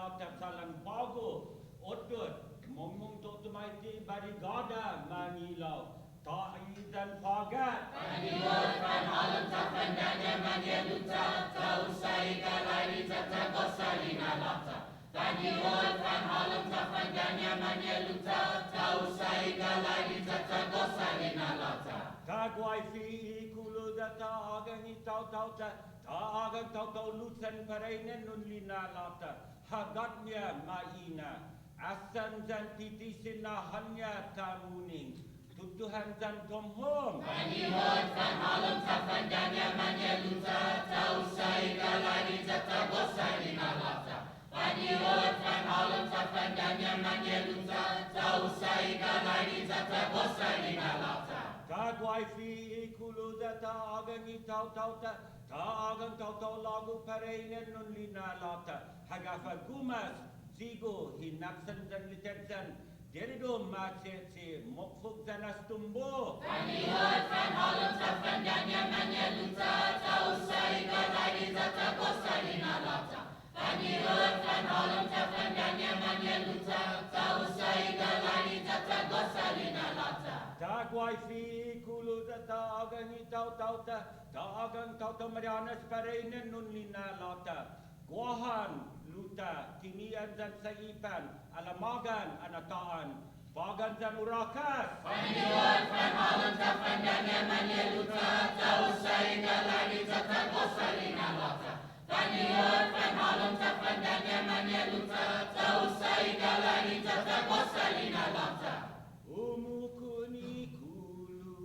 lata salang bago otut momong to tumaiti barigada manilau ta'i dan pagat Paniwod kan alam sa pandanya manyaluta tausay kalay sa tagosalina lata. Paniwod kan alam sa pandanya manyaluta tausay kalay sa tagosalina lata. Kagwai fi kulu data agang itau tau ta agang tau tau lutan parainen nun lina lata hagatnya maina asan dan titisin hanya tamuning tuduhan dan tomhom Paniwod kan alam sa pandanya manyaluta tausay kalay sa tagosalina lata. Paniwod kan alam sa pandanya manyaluta tausay kalay sa tagosalina lata. Kagwai fi kulu data agang itau tau ta agang tau tau lagu parainen nun lina lata hagafa gumas zigo hinaksan dan litensan derido macet mokfuk dan astumbo Paniwod kan alam sa pandanya manyaluta tausay kalay sa tagosalina lata. Paniwod kan alam sa pandanya manyaluta tausay kalay sa tagosalina lata. Kagwai fi kulu data agang itau tau ta agang tau tau marianas parainen nun lina lata GUAHAN luta tinian dan saipan alamagan anataan bagan dan urakas Paniwod kan alam sa pandanya manyaluta tausay kalay sa tagosalina lata. Paniwod kan alam sa pandanya manyaluta tausay kalay sa tagosalina lata. umukuni kulu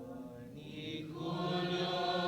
Nikulu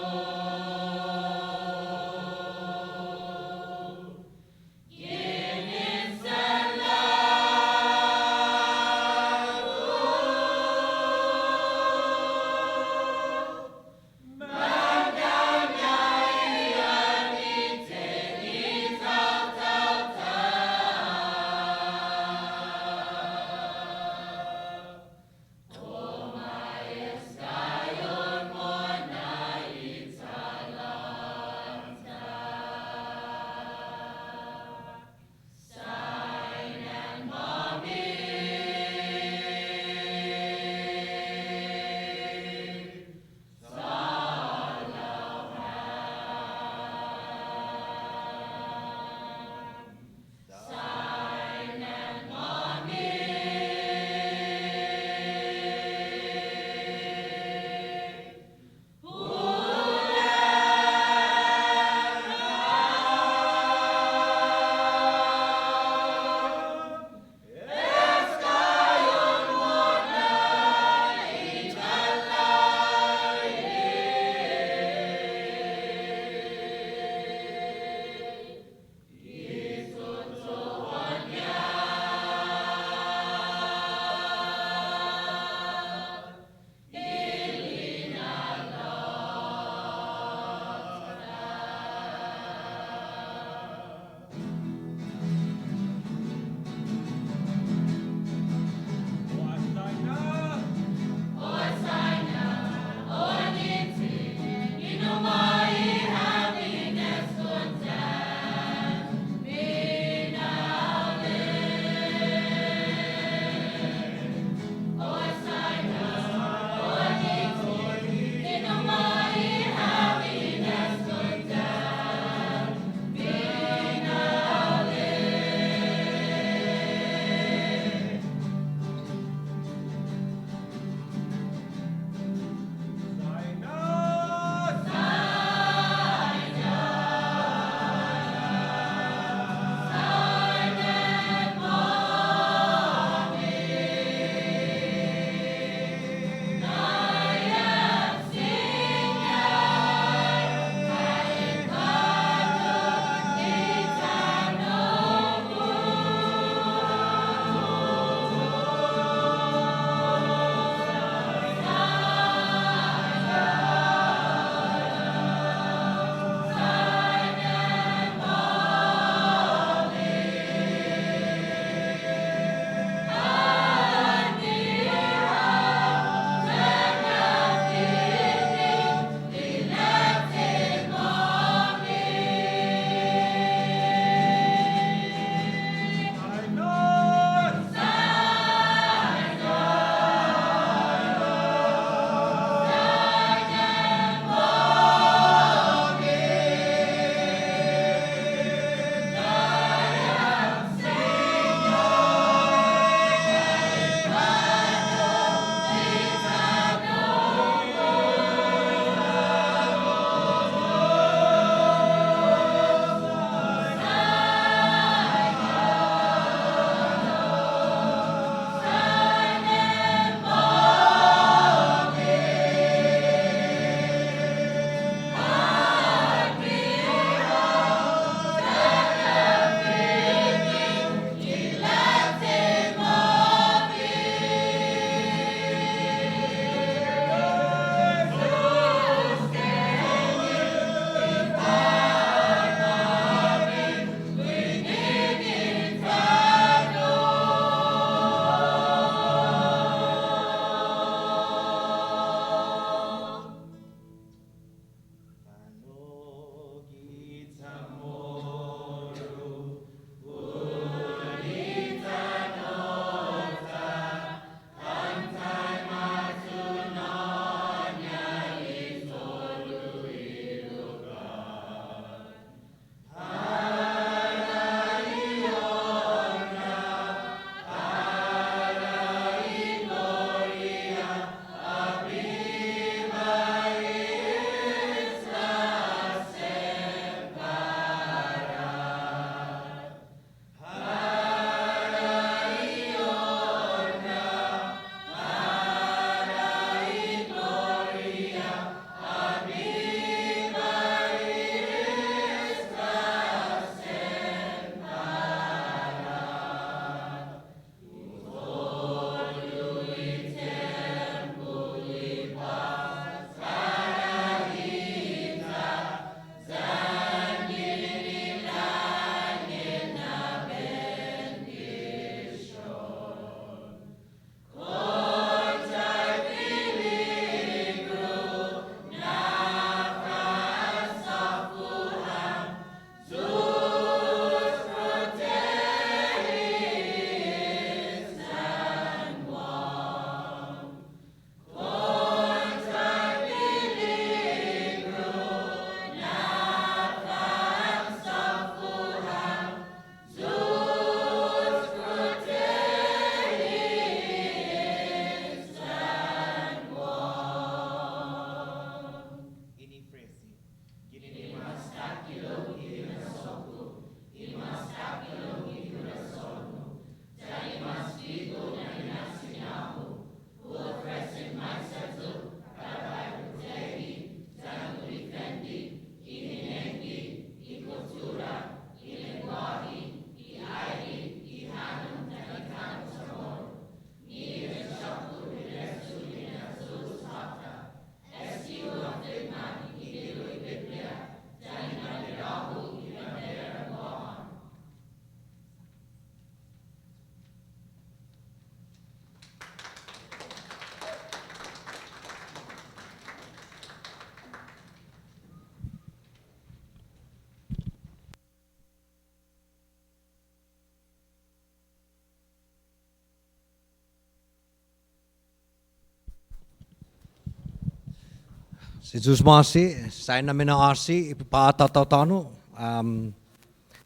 Si Jesus Masi, saya na minaasi, ipapataw-taw-tano.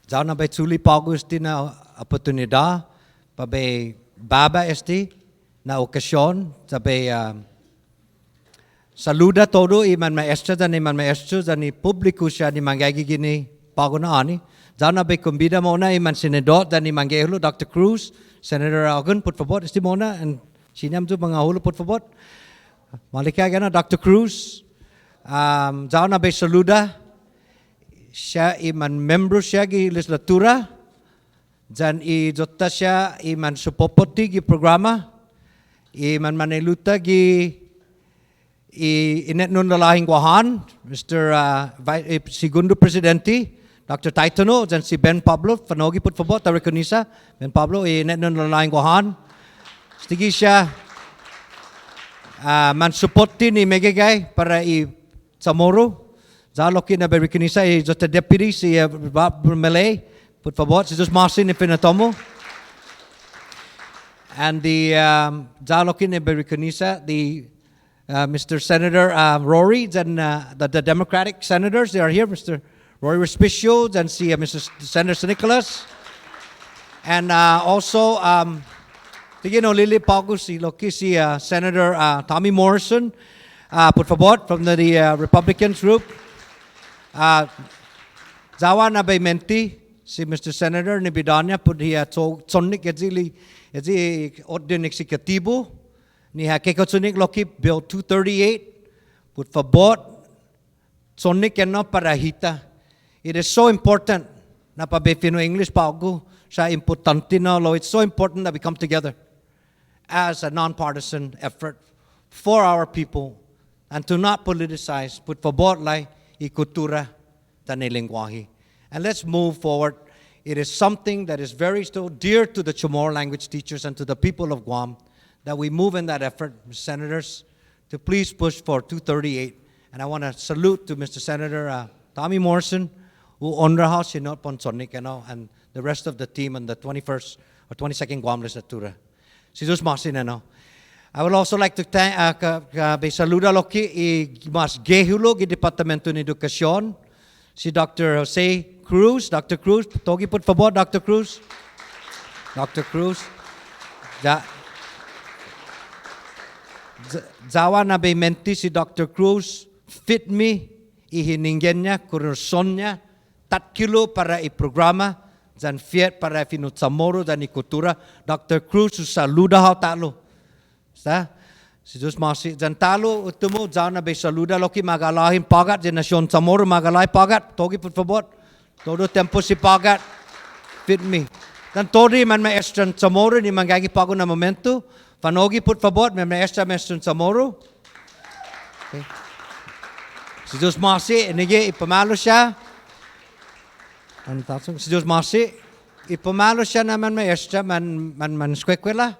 Diyan na ba'y tsuli pago esti na oportunidad, pabay baba esti na okasyon, sabay saluda todo iman maestra dan iman maestro dan i publiko siya ni manggagigini pago na ani. Diyan na ba'y kumbida muna iman senador dan iman gehlo, Dr. Cruz, Senator Agun, por favor, esti muna, and sinam tu mga hulo, por favor. Malikaya na, Dr. Cruz. Diyan na ba'y saluda, siya iman membro siya gi legislatura, dan i jota siya iman supopoti gi programa, iman maniluta gi inet nun lalahing guahan, Mr. Segundo Presidente, Dr. Taitano, dan si Ben Pablo, fanogi por favor, ta reconisa, Ben Pablo, inet nun lalahing guahan, stigi siya, man supporti ni megagay para i CHAMORRO. Zaloki na berikanisa i jota deputy si Malay. Por favor, si Jesus Marcy ni pinatomo. And the Zaloki na berikanisa, the Mr. Senator Rory and the Democratic senators, they are here. Mr. Rory Respicio and si Mr. Senator Nicholas. And also, tigino Lili Pago si Loki si Senator Tommy Morrison. Por favor, from the Republicans group. Zawa na bay menti si Mr. Senator ni bidanya pud hiya tsonik edzili ordin eksekutibo ni hakekotsunik loki Bill 238 pud favor tsonik no para hita. It is so important na pa Fino English pago sa importante no lo. It's so important that we come together as a non-partisan effort for our people and to not politicize pud favor lai ikultura tanay lengguahe. And let's move forward. It is something that is very still dear to the Chamorro language teachers and to the people of Guam that we move in that effort, Senators, to please push for 238. And I want to salute to Mr. Senator Tommy Morrison, who ONRÅO sinot ponsonik, and the rest of the team on the 21st or 22nd Guam legislatura. Si Jesus Marsin, I would also like to thank saluda loki i mas gehulo gi Departamento de Educación si Dr. Jose Cruz. Dr. Cruz, togi por favor, Dr. Cruz. Dr. Cruz. Zawa na bay menti si Dr. Cruz fit me ihininggen niya kurson niya 3 kilo para i programa dan fiat para finu CHAMORRO dan i kultura. Dr. Cruz saluda ho talo. Si Jesus Marcy jan talo utmo jana be saluda loki magalahin pagat de Nacion CHAMORRO magalai pagat togi por favor todo tempo si pagat fit me dan tori man maestro CHAMORRO ni mangagi pago na momento fanogi por favor man maestro CHAMORRO. Okay. Si Jesus Marcy nige ipamalo siya an tatsong si Jesus Marcy ipamalo siya naman maestro man eskwela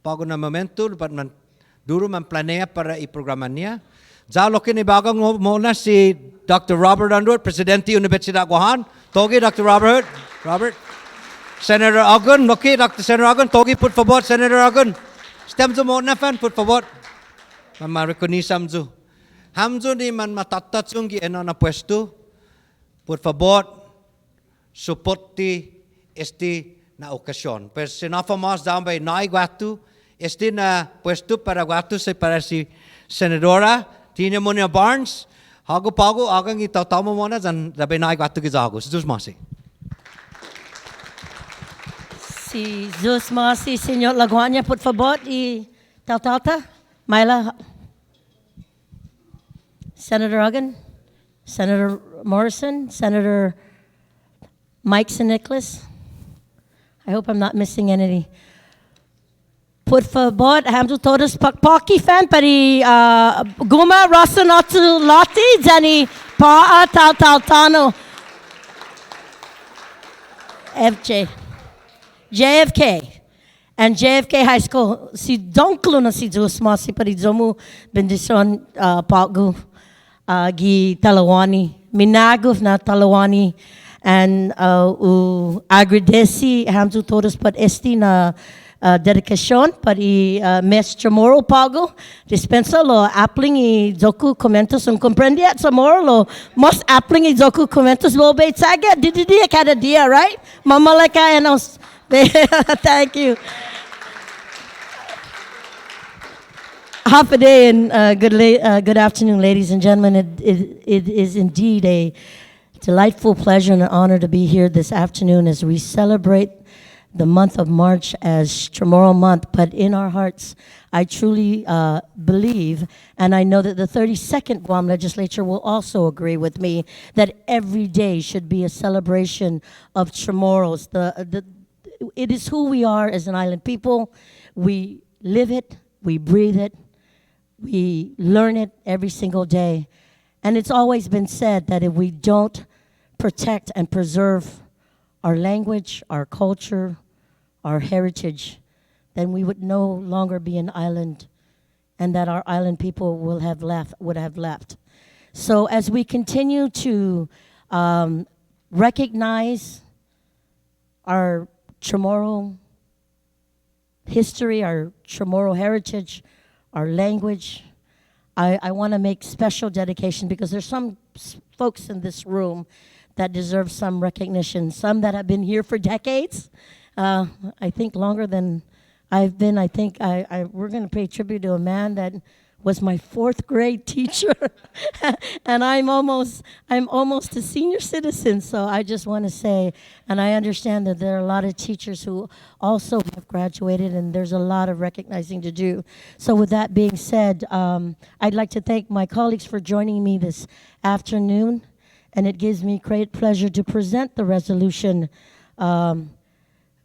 pago na momento, man duro man planea para i-programa niya. Zalokin ni bagong muna si Dr. Robert Underwood, Presidente Universidad GUOHAN. Togi, Dr. Robert. Senator Agun, okay, Dr. Senator Agun. Togi, por favor, Senator Agun. Stem zo muna fan, por favor. Mamarikonisam zo. Hamzo ni man matatatsung gi eno na puesto. Por favor, supporti esti na okasyon. Pues sinafamos down by Nai Guatu, este na puesto para Guatu para si Senadora Tina Muña Barnes. Hago pago agang itatamo muna dan dabe Nai Guatu gizago. Si Jesus Marcy. Si Jesus Marcy, Señor Laguanya, por favor, y Taltalta, Myla, Senator Agan, Senator Morrison, Senator Mike St. Nicholas. I hope I'm not missing any. Por favor, hamdu todos pakpaki fan pari guma rasanatu lati jani pa taltano JFK and JFK High School si DONGKOLO na si Jesus Marcy pari zomu bendisyon pagu gi Talawani minaguf na Talawani and agradeci hamdu todos pat esti na DIDIKASION pari mes CHAMORRO pago dispensa lo appling I zoku comentos un comprendi at CHAMORRO lo most appling I zoku comentos lo be saga didi kada dia right mamalaka and us thank you half a day and good afternoon ladies and gentlemen it is indeed a delightful pleasure and an honor to be here this afternoon as we celebrate the month of March as CHAMORRO month, but in our hearts, I truly believe, and I know that the 32nd Guam legislature will also agree with me, that every day should be a celebration of CHAMORROs. It is who we are as an island people. We live it, we breathe it, we learn it every single day. And it's always been said that if we don't protect and preserve our language, our culture, our heritage, then we would no longer be an island, and that our island people would have left. So as we continue to recognize our CHAMORRO history, our CHAMORRO heritage, our language, I want to make special dedication because there's some folks in this room that deserve some recognition. Some that have been here for decades, I think longer than I've been. I think we're going to pay tribute to a man that was my 4th grade teacher, and I'm almost a senior citizen. So I just want to say, and I understand that there are a lot of teachers who also have graduated, and there's a lot of recognizing to do. So with that being said, I'd like to thank my colleagues for joining me this afternoon. And it gives me great pleasure to present the resolution,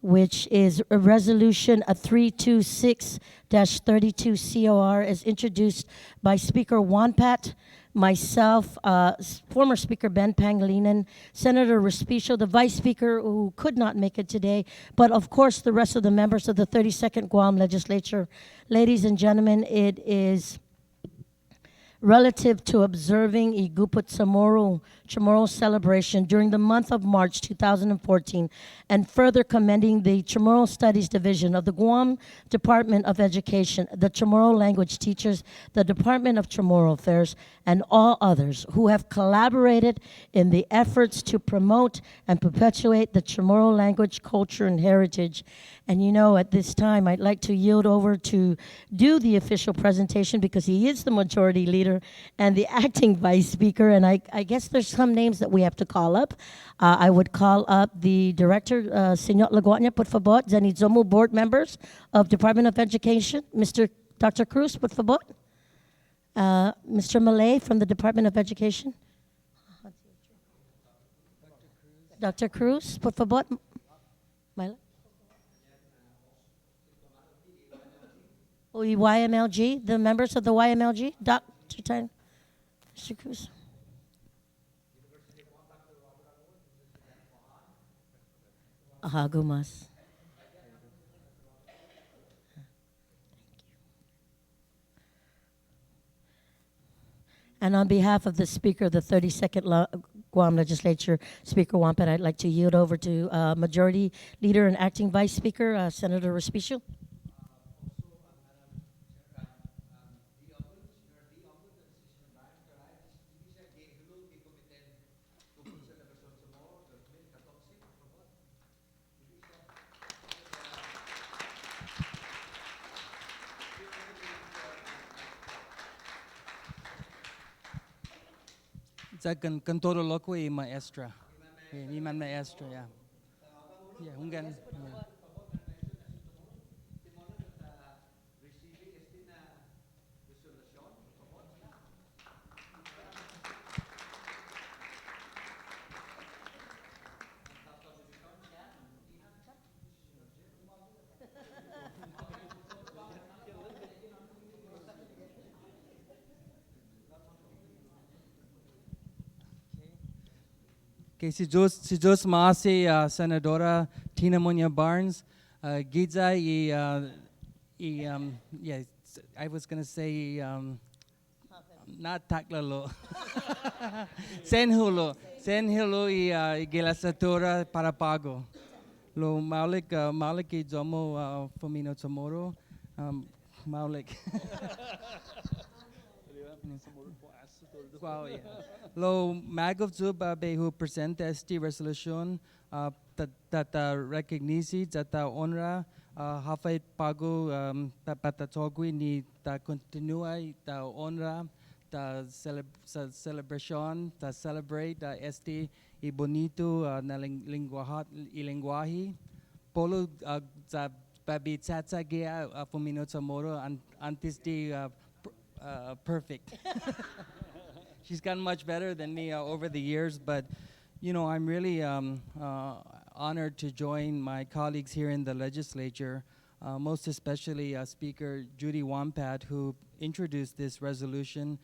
which is a resolution 326-32 COR, as introduced by Speaker Wonpat, myself, former Speaker Ben Pangilinan, Senator Respicio, the Vice Speaker who could not make it today, but of course the rest of the members of the 32nd Guam Legislature. Ladies and gentlemen, it is relative to observing a GUPOT CHAMORRO celebration during the month of March 2014, and further commending the CHAMORRO Studies Division of the Guam Department of Education, the CHAMORRO language teachers, the Department of CHAMORRO Affairs, and all others who have collaborated in the efforts to promote and perpetuate the CHAMORRO language, culture, and heritage. And you know, at this time, I'd like to yield over to do the official presentation because he is the majority leader and the acting vice speaker. And I guess there's some names that we have to call up. I would call up the director, Señor Laguardia, por favor, Zanizomu board members of Department of Education, Dr. Cruz, por favor. Mr. Malay from the Department of Education. Dr. Cruz, por favor. YMLG, the members of the YMLG, Dr. Tan, Mr. Cruz. Gumas. And on behalf of the Speaker of the 32nd Guam Legislature, Speaker Wonpat, I'd like to yield over to Majority Leader and Acting Vice Speaker, Senator Respicio. Kan todo loco y maestra. Iman maestra, ya. Ya, hunggan. Okay, si Jos Maasi, Senadora Tina Muña Barnes, Giza yeah, I was going to say, not Taklalo. Senhulo y Gilasatura Parapago. Lo Maulik Maliki Zomo Fumino Chamorro. Maulik. Wow, yeah. Lo Magov Zub Behu present esti resolution that recognizi that ONRA hafait pago patatogui ni ta continua ta ONRA ta celebration ta celebrate esti I bonito na lingwahi polo za babi tsatsa gea Fumino Chamorro antes di perfect. She's gotten much better than me over the years, but you know, I'm really honored to join my colleagues here in the legislature, most especially Speaker Judy Wampat, who introduced this resolution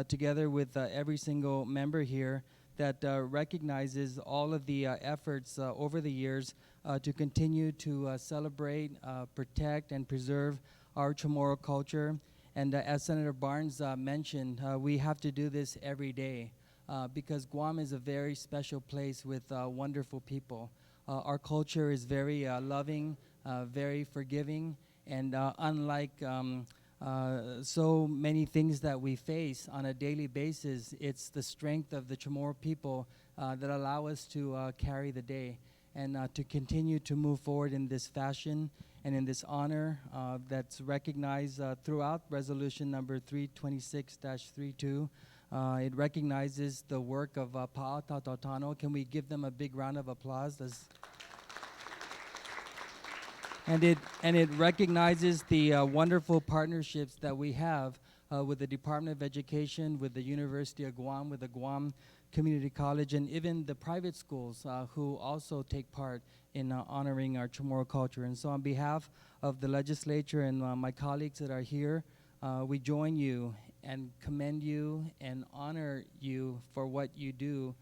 together with every single member here that recognizes all of the efforts over the years to continue to celebrate, protect, and preserve our Chamorro culture. And as Senator Barnes mentioned, we have to do this every day because Guam is a very special place with wonderful people. Our culture is very loving, very forgiving, and unlike so many things that we face on a daily basis, it's the strength of the Chamorro people that allow us to carry the day and to continue to move forward in this fashion and in this honor that's recognized throughout resolution number 326-32. It recognizes the work of Pa'atautano. Can we give them a big round of applause? And it recognizes the wonderful partnerships that we have with the Department of Education, with the University of Guam, with the Guam Community College, and even the private schools who also take part in honoring our Chamorro culture. And so on behalf of the legislature and my colleagues that are here, we join you and commend you and honor you for what you do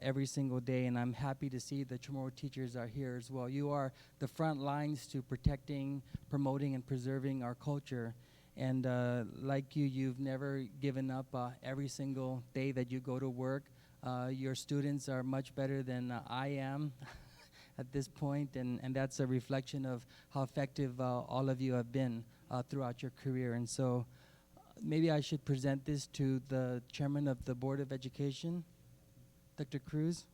every single day. And I'm happy to see the Chamorro teachers are here as well. You are the front lines to protecting, promoting, and preserving our culture. And like you, you've never given up every single day that you go to work. Your students are much better than I am at this point, and that's a reflection of how effective all of you have been throughout your career. And so maybe I should present this to the chairman of the Board of Education, Dr. Cruz.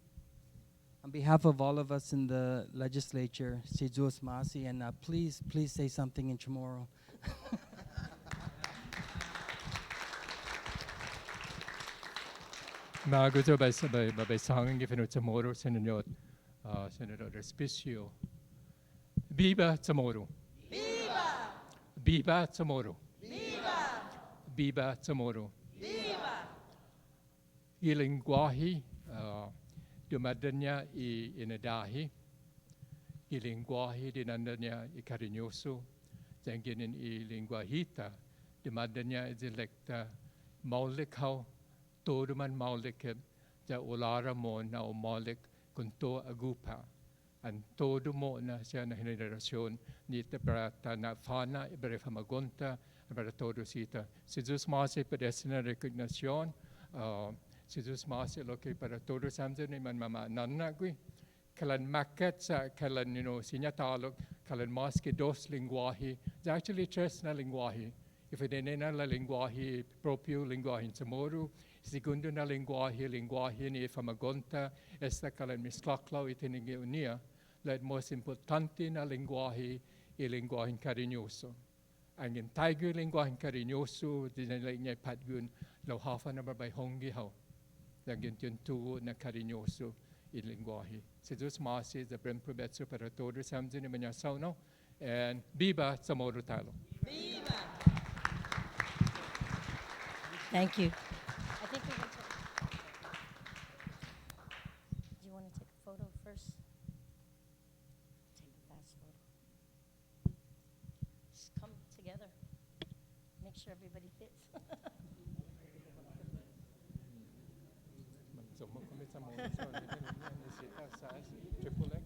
On behalf of all of us in the legislature, Sijus Masi, and please say something in Chamorro. Maguto by sanging if in Chamorro, Senator SETBESIO. Viva Chamorro! Viva! Viva Chamorro! Viva! Viva Chamorro! Viva! I lingwahi dumadanya I inadahi. I lingwahi dinandanya I cariñoso. Janginin I lingwahita dumadanya I dialecta maulikau. Todo man maulik ja olara mo na o maulik kunto agupa. An todo mo na siya na henerasyon ni tebrata na fana ibref magonta para todo sita. Si Diyos masi pedesina recognition, si Diyos masi loki para todo samsa ni man mama nanagwi. Kalan maket sa kalan sinyatalog kalan maski dos lingwahi. Actually tres na lingwahi. If it na la lingwahi proprio lingwahi in Chamorro. Segundo na lingwahe ni Famagonta, esta kalan misklaklaw itinigay unia, let most importante na lingwahe I lingwahe cariñoso. Ang intaigo lingwahe cariñoso, dinalay niya patgun, law HAFA na babay hongi hao. Lagyan yun tuo na cariñoso I lingwahe. Si Diyos masi, the Brim Probetso para todos samsin ni manyasaw no, and Viva Chamorro talo. Viva! Thank you. I think we're going to do you want to take a photo first? Take a fast photo. Just come together. Make sure everybody fits. Triple X.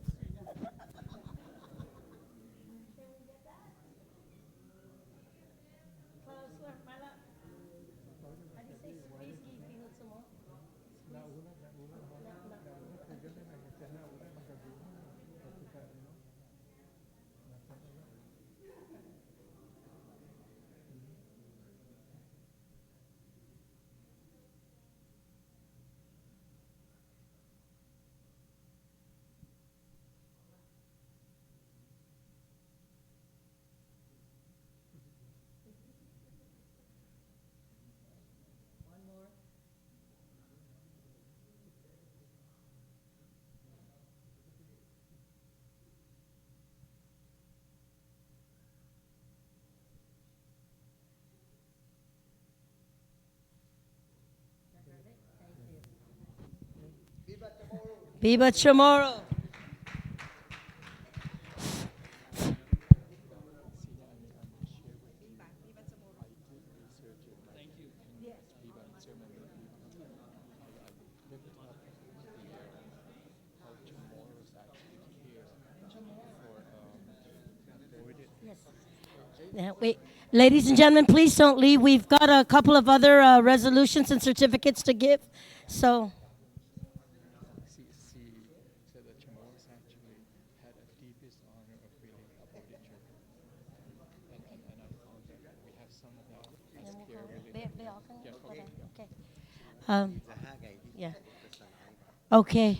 Viva Chamorro. Yeah, wait. Ladies and gentlemen, please don't leave. We've got a couple of other resolutions and certificates to give. So, So the Chamorros actually had a deepest honor of really upholding children. And I found that we have some of that as care really. yeah. Okay.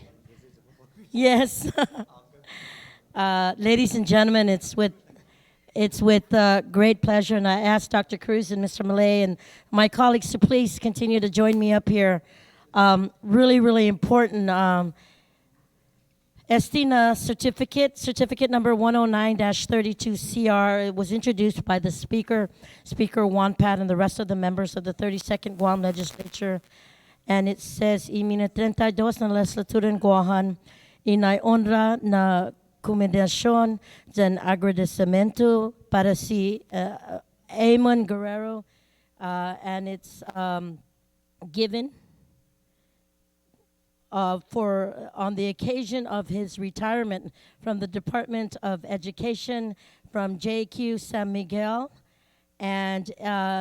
Yes. Ladies and gentlemen, it's with great pleasure, and I ask Dr. Cruz and Mr. Malay and my colleagues to please continue to join me up here. Really, really important. Estina certificate number 109-32CR. It was introduced by the Speaker Juan Pat, and the rest of the members of the 32nd Guam Legislature. And it says, Imina 32 na legislatura ng GUOHAN, inay honra na KUMENDASION dan AGRADISIMENTO para si AMON GUERRERO, and it's given on the occasion of his retirement from the Department of Education from JQ San Miguel. And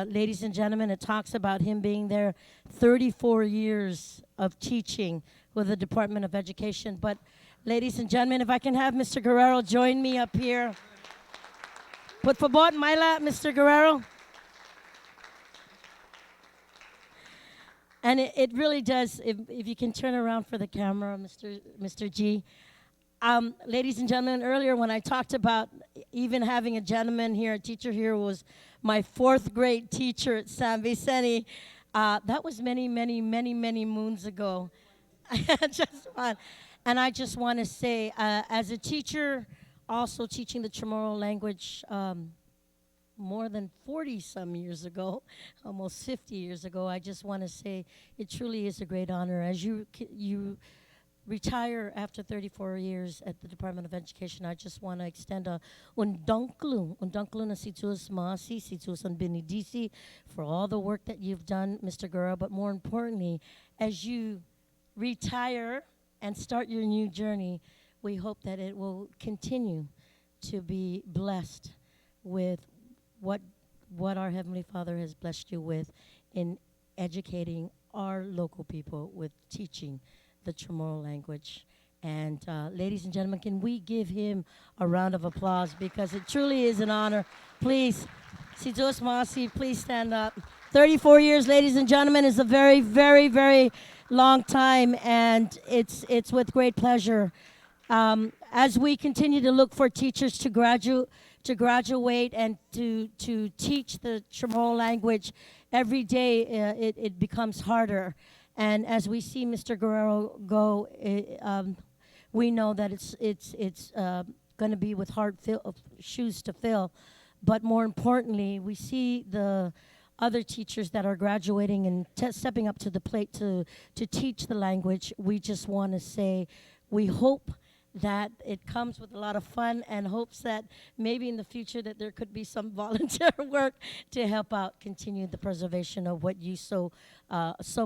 ladies and gentlemen, it talks about him being there 34 years of teaching with the Department of Education. But ladies and gentlemen, if I can have Mr. Guerrero join me up here. Por favor, Myla, Mr. Guerrero. And it really does, if you can turn around for the camera, Mr. G. Ladies and gentlemen, earlier when I talked about even having a gentleman here, a teacher here who was my 4th grade teacher at San Vicente, that was many, many, many, many moons ago. And I just want to say, as a teacher, also teaching the Chamorro language more than 40-some years ago, almost 50 years ago, I just want to say it truly is a great honor. As you retire after 34 years at the Department of Education, I just want to extend a undongkolo na situas masi, situas an binidisi for all the work that you've done, Mr. Guerrero, but more importantly, as you retire and start your new journey, we hope that it will continue to be blessed with what our Heavenly Father has blessed you with in educating our local people with teaching the Chamorro language. And ladies and gentlemen, can we give him a round of applause, because it truly is an honor. Please, Sitos Masi, please stand up. 34 years, ladies and gentlemen, is a very, very, very long time, and it's with great pleasure. As we continue to look for teachers to graduate and to teach the Chamorro language, every day it becomes harder. And as we see Mr. Guerrero go, we know that it's going to be with hard shoes to fill. But more importantly, we see the other teachers that are graduating and stepping up to the plate to teach the language. We just want to say we hope that it comes with a lot of fun, and hopes that maybe in the future that there could be some volunteer work to help out continue the preservation of what you so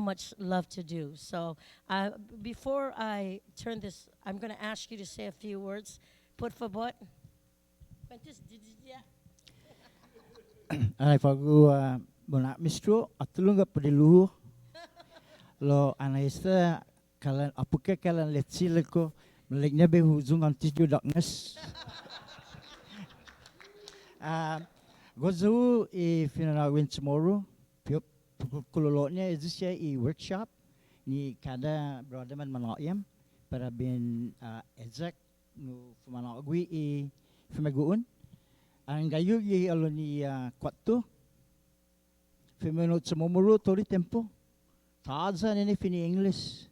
much love to do. So before I turn this, I'm going to ask you to say a few words. Por favor. Anay pagu bona mistro atulunga padiluhu lo anaista kalan apuke kalan letsileko meliknya be hujung antis ju darkness. Gozu I finana win tomorrow piop kulolotnya izisya I workshop ni kada brother man manoyam para bin exact no fumanagwi I fumaguun. Ang gayu I aloni kwatto femeno CHAMORRO tori tempo taza nene fini English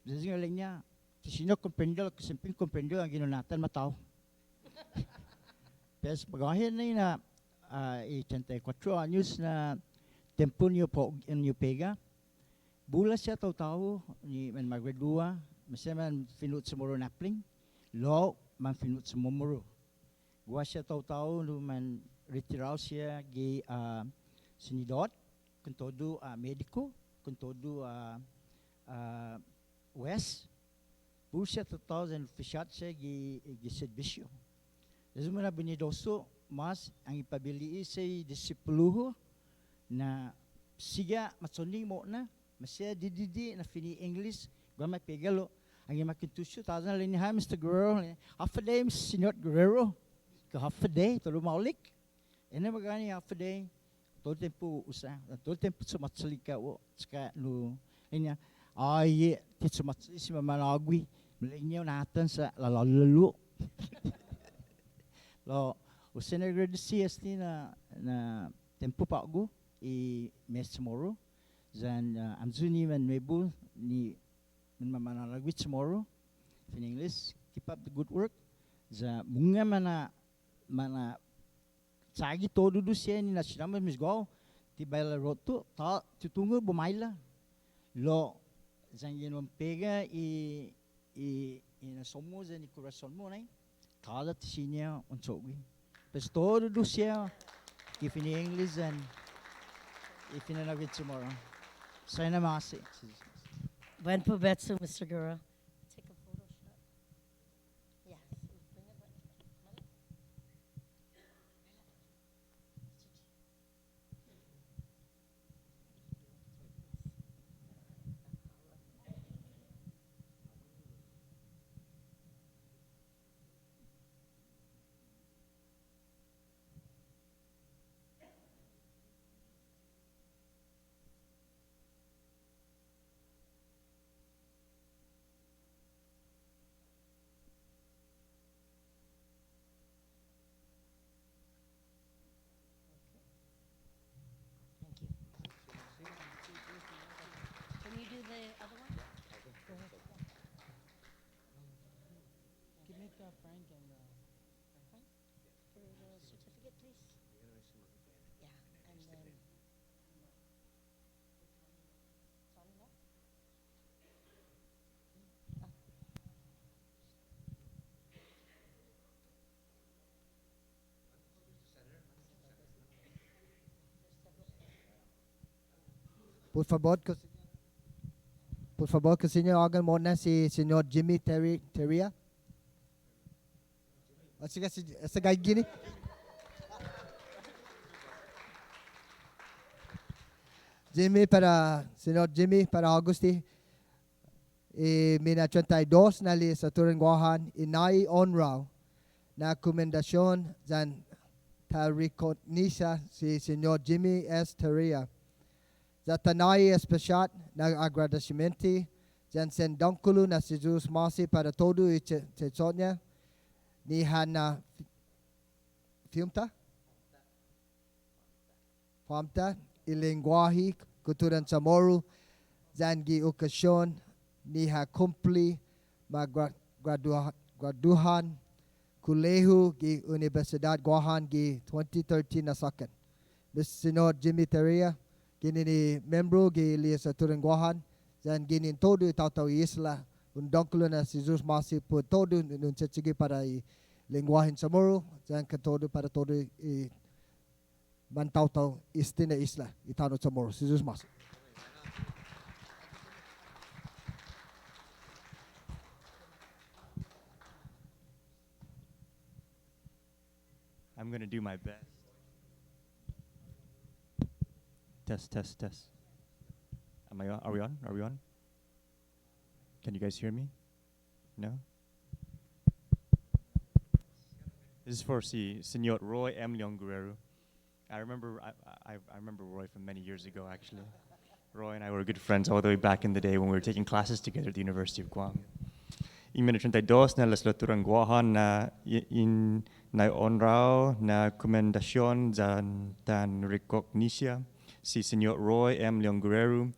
zinga lenya sino comprendo simping comprendo ang ginunatan mataw pes pagahin na I 34 anos na tempo niyo po niyo pega bula siya taw-taw ni man magredua masih man finut semoro napling, lo man finut semomoro. Gua siya tahu-tahu lu man retirao siya gi sinidot, kuntodo medico, kuntodo West. Busia tahu dan fishat siya gi SETBESIO. Jadi mana binidoso mas ang ipabili say disipuluho na siga matsoning mo na masya dididi na fini English gua mapegalo ang imakintusyo tazan lini ha Mr. Guerrero half a day Senor Guerrero ka half a day todo maulik ene magani half a day todo tempo usa todo tempo sumatsalika o ska no inya ay ti sumatsali si mamalagwi mlinyo natin sa lalalo lo usa na gradisi asti na tempo pa go i mes tomorrow zan amzuni man mebu ni manalagwi tomorrow in English keep up the good work za munga mana sagi todo do siya ni na sinama misgo ti baila roto ta tutungo bumaila lo zan yun pega i na somo zan ni corazon mo nai kada ti sinya unsogwi pero todo do siya if in English and if in a tomorrow. Sana masi. Buen provecho, Mr. Guerrero. Take a photo shot. Yes. Bring it back. Can you do the other one? Go ahead. Give me the Frank and Frank, for the certificate, please. Yeah, and then. Tony, no? Por favor, que o senhor hagan mona si senhor Jimmy Teria. Essa guy gini. Jimmy para senhor Jimmy para Augusti. E mina 32 na li sa turang GUOHAN inai ONRÅO na komendasyon dan tarikognisa si senhor Jimmy S. Teria. Za tanai especiat na agradecimenti dan sen DONGKOLO na si Jesus Masi para todo e tetsonya ni hana famta ilingwahi kuturan CHAMORRO dan gi UKASION ni ha kumpli graduhan kulehu gi Universidad GUOHAN gi 2013 na sakan. Mr. Senor Jimmy Teria gini ni membro gi liya sa turang GUOHAN dan gini todo tau isla DONGKOLO na si Jesus Masi po todo nun tsitsigi para i lingwahin CHAMORRO dan ka todo para todo i mantau istina isla itano CHAMORRO si Jesus Masi. I'm going to do my best. Test. Am I on? Are we on? Are we on? Can you guys hear me? No? This is for Senor Roy M. Guerrero. I remember Roy from many years ago, actually. Roy and I were good friends all the way back in the day when we were taking classes together at the University of Guam. Imena 32 na las laturang GUOHAN na ONRÅO na komendasyon dan rekognisia si Senor Roy M. Guerrero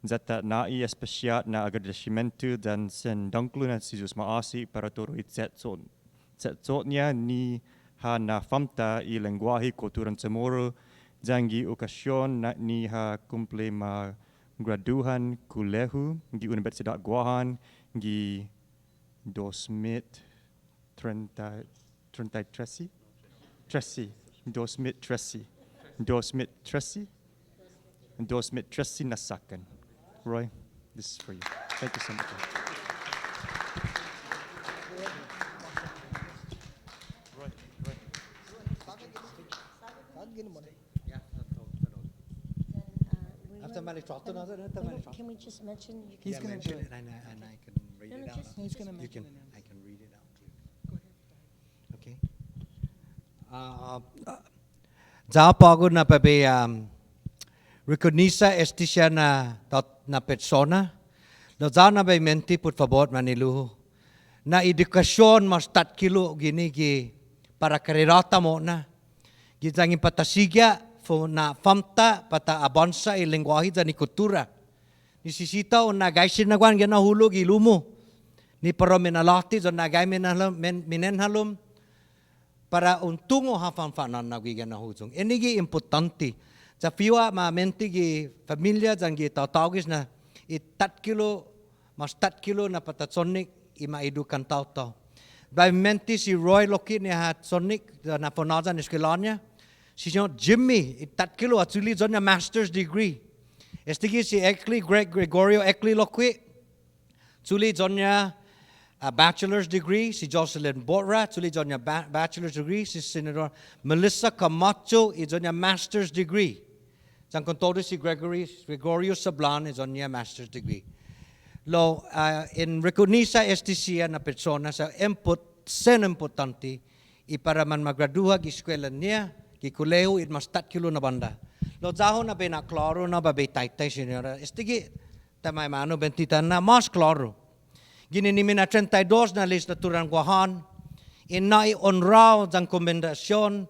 zata nai especiat na agradecimento dan sen DONGKOLO na si Jesus Maasi para todo itsetsotnya ni ha na famta i lengguahi kulturan CHAMORRO jangi UKASION na ni ha kumple ma graduhan kulehu di Universidad GUOHAN gi 2033 2013 nasakan. Roy, this is for you. Thank you so much. Can we just mention? He's going to do it. And I can read No, it no, out. just- He's going to You mention can, it. I can read it out to you. Okay. Zapago na pabe reconisa esticia na persona. Lo zana bay menti por favor maniluho. Na edukasyon mas 4 kilo gini gi para karirata mo na. Gizangin patasigya fo na famta pata abonsa i lengguahe dan i kultura. Nisisita o na gaisin na gwan gina hulog ilumo. Ni para minalati zon na gay minenhalum para untungo hafan-fanan na gigan na huzong. Ini gi importante. Sa fiwa ma menti gi familia zang gi tautawgis na i 4 kilo mas 4 kilo na patatsonik i maidukan tau-tau. By menti si Roy Loki ni hat sonik na fonazan eskuelan-nya. Si Jimmy i 4 kilo actually zon master's degree. Estigi si Ekli Gregorio Ekli Loki. Tsuli zon a bachelor's degree, si Jocelyn Borra, tsuli zon bachelor's degree, si Senator Melissa Camacho, i zon master's degree. Zang kontodo si Gregorio Sablan, i zon master's degree. Lo, in reconisa estisia na persona sa sen importante, i para man magraduha gi eskuelan niya, gi kuleho, it mas 4 kilo na banda. Lo zaho na bena klaro na babay taitay senyora. Estigi, tamay mano bentitan na mas klaro. Ginini na 32 na legislaturan GUOHAN, inai ONRÅO dan komendasyon,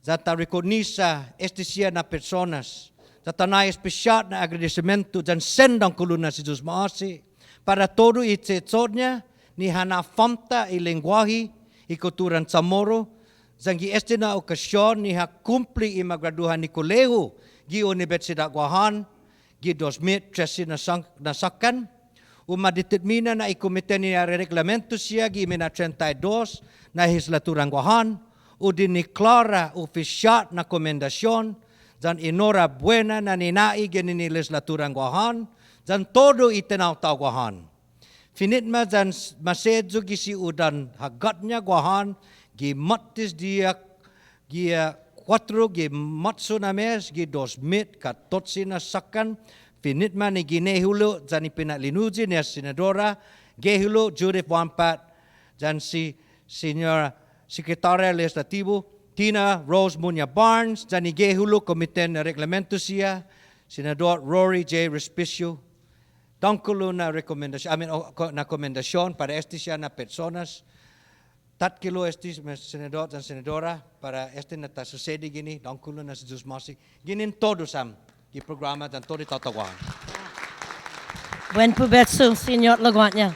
zata reconisa estisia na personas, zata na espesyal na agradisimentu dan sendang kuluna si Diyos maasi, para todo itsetsodnya ni hanafamta i lengguahe i kulturan CHAMORRO, zangi este na okasyon ni hakumpli i magraduhan ni koleho gi Universidad GUOHAN, gi 2013 nasakan, umadetermina na ikomite ni reglamento siya gi mina 32 na legislaturan GUOHAN, o diniklara opisyal na komendasyon, dan inora buena na ninai gini ni legislaturan GUOHAN, dan todo itenaw-taw GUOHAN. Finitma dan masedzo gisi udan hagatnya GUOHAN, gi matis dia gia 4 gi matso na mes gi 2014 na sakan, finitma ni ginehulo dan ipinalinuji ni senadora gehulo Judith Wampat dan si Senior Secretary Legislativo Tina Rose Muña Barnes dan gehulo komite na reglamento siya Senador Rory J. Respicio. DONGKOLO na rekomendasyon, na komendasyon para este siya na personas 4 kilo este senador dan senadora para este na sucede gini DONGKOLO na si Diyos Masi ginin todo sam di programa dan todo tatawahan. Buen provecho, Señor Laguanya.